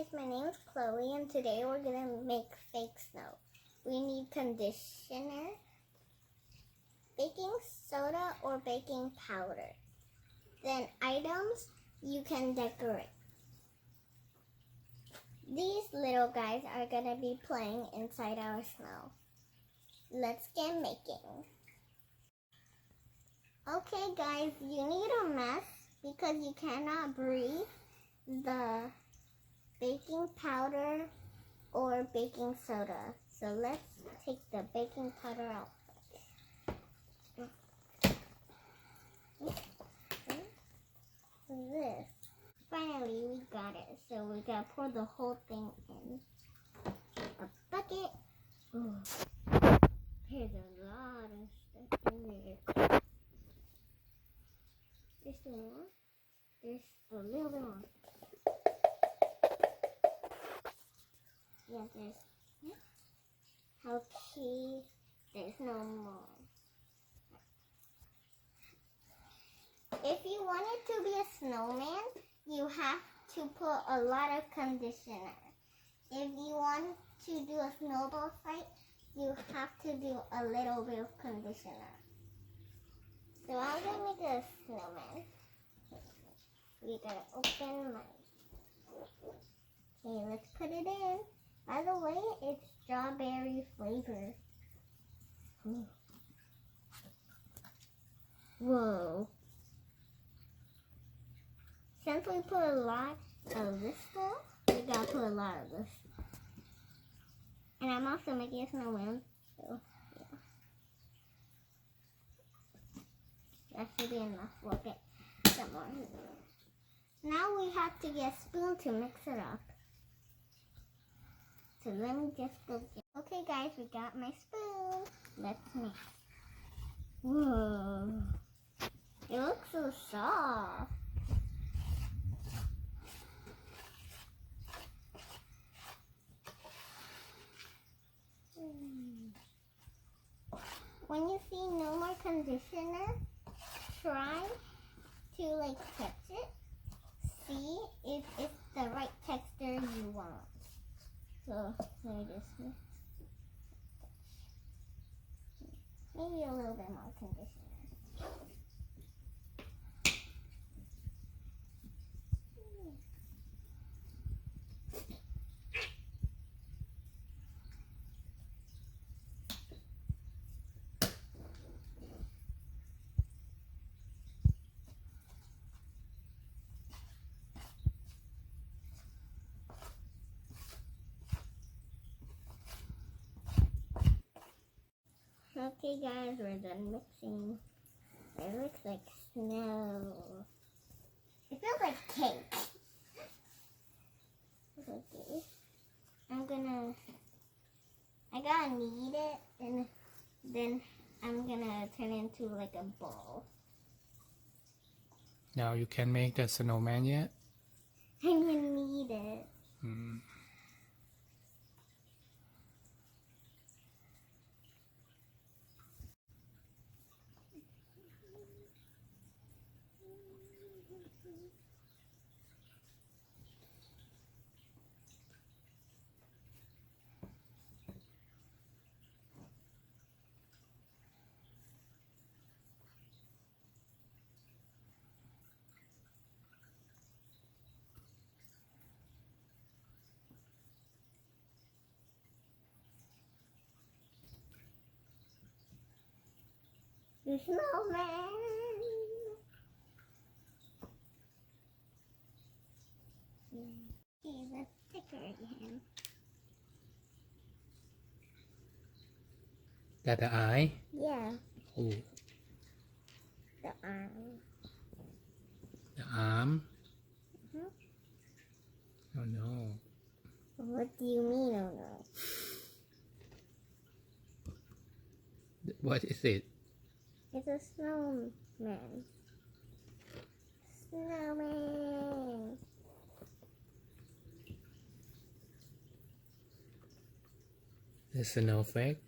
guys, my name is Chloe and today we're going to make fake snow. We need conditioner, baking soda or baking powder. Then items you can decorate. These little guys are going to be playing inside our snow. Let's get making. Okay guys, you need a mask because you cannot breathe the baking powder or baking soda. So let's take the baking powder out. This. Finally, we got it. So we gotta pour the whole thing in a bucket. Ooh. There's a lot of stuff in there. There's some more. There's a little bit more. Yeah, there's. Okay, there's no more. If you want it to be a snowman, you have to put a lot of conditioner. If you want to do a snowball fight, you have to do a little bit of conditioner. So I'm gonna make a snowman. We gotta open mine. Okay, let's put it in. By the way, it's strawberry flavor. Whoa. Since we put a lot of this stuff, we gotta put a lot of this. And I'm also making a snowman, so yeah. That should be enough. We'll get some more. Now we have to get a spoon to mix it up. So let me just go get. Okay guys, we got my spoon. Let's mix. Whoa. It looks so soft. When you see no more conditioner, try to touch it. See if it's the right texture you want. So let me just mix. Maybe a little bit more conditioner. Okay guys, we're done mixing. It looks like snow. It feels like cake. Okay. I gotta knead it and then I'm gonna turn it into like a ball. Now you can make the snowman yet? I'm gonna knead it. The snowman. Okay, let's decorate him. That the eye? Yeah. Oh. The arm. The arm? Mm-hmm. Oh no. What do you mean, oh no? What is it? It's a snowman. Snowman. The snowflake?